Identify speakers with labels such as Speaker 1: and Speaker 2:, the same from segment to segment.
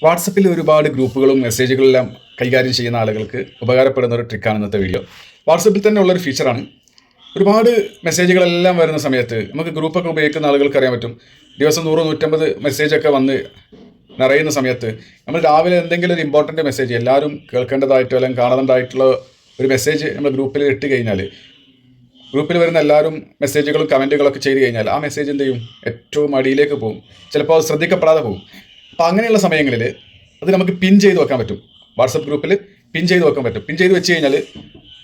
Speaker 1: വാട്സപ്പിൽ ഒരുപാട് ഗ്രൂപ്പുകളും മെസ്സേജുകളെല്ലാം കൈകാര്യം ചെയ്യുന്ന ആളുകൾക്ക് ഉപകാരപ്പെടുന്ന ഒരു ട്രിക്കാണ് ഇന്നത്തെ വീഡിയോ. വാട്സപ്പിൽ തന്നെ ഉള്ളൊരു ഫീച്ചറാണ്. ഒരുപാട് മെസ്സേജുകളെല്ലാം വരുന്ന സമയത്ത് നമുക്ക് ഗ്രൂപ്പൊക്കെ ഉപയോഗിക്കുന്ന ആളുകൾക്ക് അറിയാൻ പറ്റും. ദിവസം 100-150 മെസ്സേജൊക്കെ വന്ന് നിറയുന്ന സമയത്ത് നമ്മൾ രാവിലെ എന്തെങ്കിലും ഒരു ഇമ്പോർട്ടൻ്റ് മെസ്സേജ് എല്ലാവരും കേൾക്കേണ്ടതായിട്ടോ അല്ലെങ്കിൽ കാണേണ്ടതായിട്ടുള്ള ഒരു മെസ്സേജ് നമ്മൾ ഗ്രൂപ്പിൽ ഇട്ട് കഴിഞ്ഞാൽ ഗ്രൂപ്പിൽ വരുന്ന എല്ലാവരും മെസ്സേജുകളും കമൻറ്റുകളൊക്കെ ചെയ്ത് കഴിഞ്ഞാൽ ആ മെസ്സേജ് എന്ത് ചെയ്യും, ഏറ്റവും അടിയിലേക്ക് പോകും. ചിലപ്പോൾ അത് ശ്രദ്ധിക്കപ്പെടാതെ പോകും. അപ്പോൾ അങ്ങനെയുള്ള സമയങ്ങളിൽ അത് നമുക്ക് പിൻ ചെയ്ത് വെക്കാൻ പറ്റും. വാട്സപ്പ് ഗ്രൂപ്പിൽ പിൻ ചെയ്ത് വെക്കാൻ പറ്റും. പിൻ ചെയ്ത് വെച്ച് കഴിഞ്ഞാൽ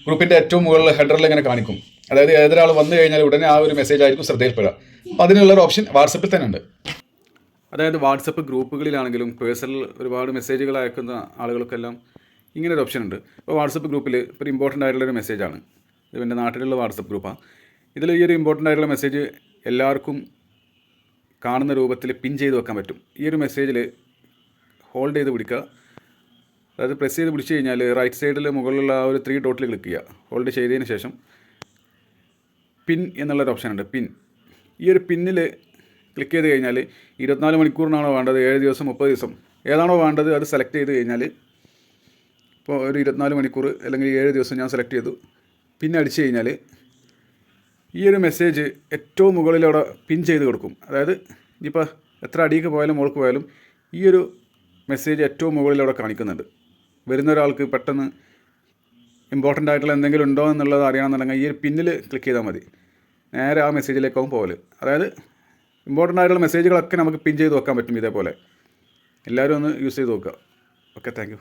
Speaker 1: ഗ്രൂപ്പിൻ്റെ ഏറ്റവും മുകളിൽ ഹെഡറിൽ ഇങ്ങനെ കാണിക്കും. അതായത് ഏതൊരാൾ വന്നു കഴിഞ്ഞാൽ ഉടനെ ആ ഒരു മെസ്സേജ് ആയിരിക്കും ശ്രദ്ധയിൽപ്പെടുക. അപ്പോൾ അതിനുള്ളൊരു ഓപ്ഷൻ വാട്സപ്പിൽ തന്നെ ഉണ്ട്. അതായത് വാട്സപ്പ് ഗ്രൂപ്പുകളിലാണെങ്കിലും പേഴ്സണൽ ഒരുപാട് മെസ്സേജുകൾ അയക്കുന്ന ആളുകൾക്കെല്ലാം ഇങ്ങനൊരു ഓപ്ഷൻ ഉണ്ട്. ഇപ്പോൾ വാട്സപ്പ് ഗ്രൂപ്പിൽ ഇപ്പോൾ ഇമ്പോർട്ടൻ്റ് ആയിട്ടുള്ളൊരു മെസ്സേജാണ്. ഇത് എൻ്റെ നാട്ടിലുള്ള വാട്സപ്പ് ഗ്രൂപ്പാണ്. ഇതിൽ ഈ ഒരു ഇമ്പോർട്ടൻ്റ് ആയിട്ടുള്ള മെസ്സേജ് എല്ലാവർക്കും കാണുന്ന രൂപത്തിൽ പിൻ ചെയ്ത് വെക്കാൻ പറ്റും. ഈ ഒരു മെസ്സേജിൽ ഹോൾഡ് ചെയ്ത് പിടിക്കുക. അതായത് പ്രസ് ചെയ്ത് പിടിച്ച് കഴിഞ്ഞാൽ റൈറ്റ് സൈഡിൽ മുകളിലുള്ള ആ ഒരു 3 ഡോട്ടിൽ ക്ലിക്ക് ചെയ്യുക. ഹോൾഡ് ചെയ്തതിന് ശേഷം പിൻ എന്നുള്ളൊരു ഓപ്ഷൻ ഉണ്ട്. പിൻ, ഈ ഒരു പിന്നിൽ ക്ലിക്ക് ചെയ്ത് കഴിഞ്ഞാൽ 24 മണിക്കൂറിനാണോ വേണ്ടത്, 7 ദിവസം, 30 ദിവസം ഏതാണോ വേണ്ടത് അത് സെലക്ട് ചെയ്ത് കഴിഞ്ഞാൽ, ഇപ്പോൾ ഒരു 24 മണിക്കൂർ അല്ലെങ്കിൽ 7 ദിവസം ഞാൻ സെലക്ട് ചെയ്തു. പിന്നെ അടിച്ചു കഴിഞ്ഞാൽ ഈ ഒരു മെസ്സേജ് ഏറ്റവും മുകളിലൂടെ പിൻ ചെയ്ത് കൊടുക്കും. അതായത് ഇനിയിപ്പോൾ എത്ര അടിക്ക് പോയാലും മുകൾക്ക് പോയാലും ഈ ഒരു മെസ്സേജ് ഏറ്റവും മുകളിലൂടെ കാണിക്കുന്നുണ്ട്. വരുന്ന ഒരാൾക്ക് പെട്ടെന്ന് ഇമ്പോർട്ടൻ്റ് ആയിട്ടുള്ള എന്തെങ്കിലും ഉണ്ടോ എന്നുള്ളത് അറിയണമെന്നുണ്ടെങ്കിൽ ഈ ഒരു പിന്നിൽ ക്ലിക്ക് ചെയ്താൽ മതി. നേരെ ആ മെസ്സേജിലേക്കാവും പോകല്. അതായത് ഇമ്പോർട്ടൻ്റ് ആയിട്ടുള്ള മെസ്സേജുകളൊക്കെ നമുക്ക് പിൻ ചെയ്ത് വെക്കാൻ പറ്റും. ഇതേപോലെ എല്ലാവരും ഒന്ന് യൂസ് ചെയ്ത് നോക്കുക. Okay, thank you.